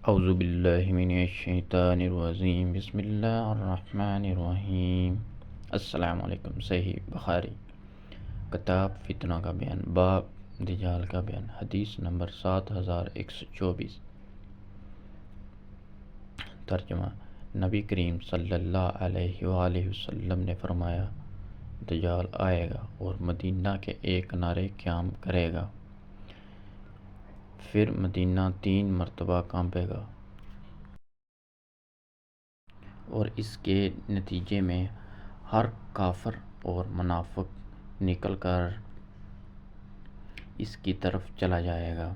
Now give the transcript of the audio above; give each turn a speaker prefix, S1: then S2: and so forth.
S1: اعوذ باللہ من الشیطان الرجیم، بسم اللہ الرحمن الرحیم۔ السلام علیکم۔ صحیح بخاری کتاب فتنہ کا بیان، باب دجال کا بیان، حدیث نمبر 7124۔ ترجمہ: نبی کریم صلی اللہ علیہ وآلہ وسلم نے فرمایا، دجال آئے گا اور مدینہ کے ایک کنارے قیام کرے گا، پھر مدینہ 3 مرتبہ کانپے گا، اور اس کے نتیجے میں ہر کافر اور منافق نکل کر اس کی طرف چلا جائے گا۔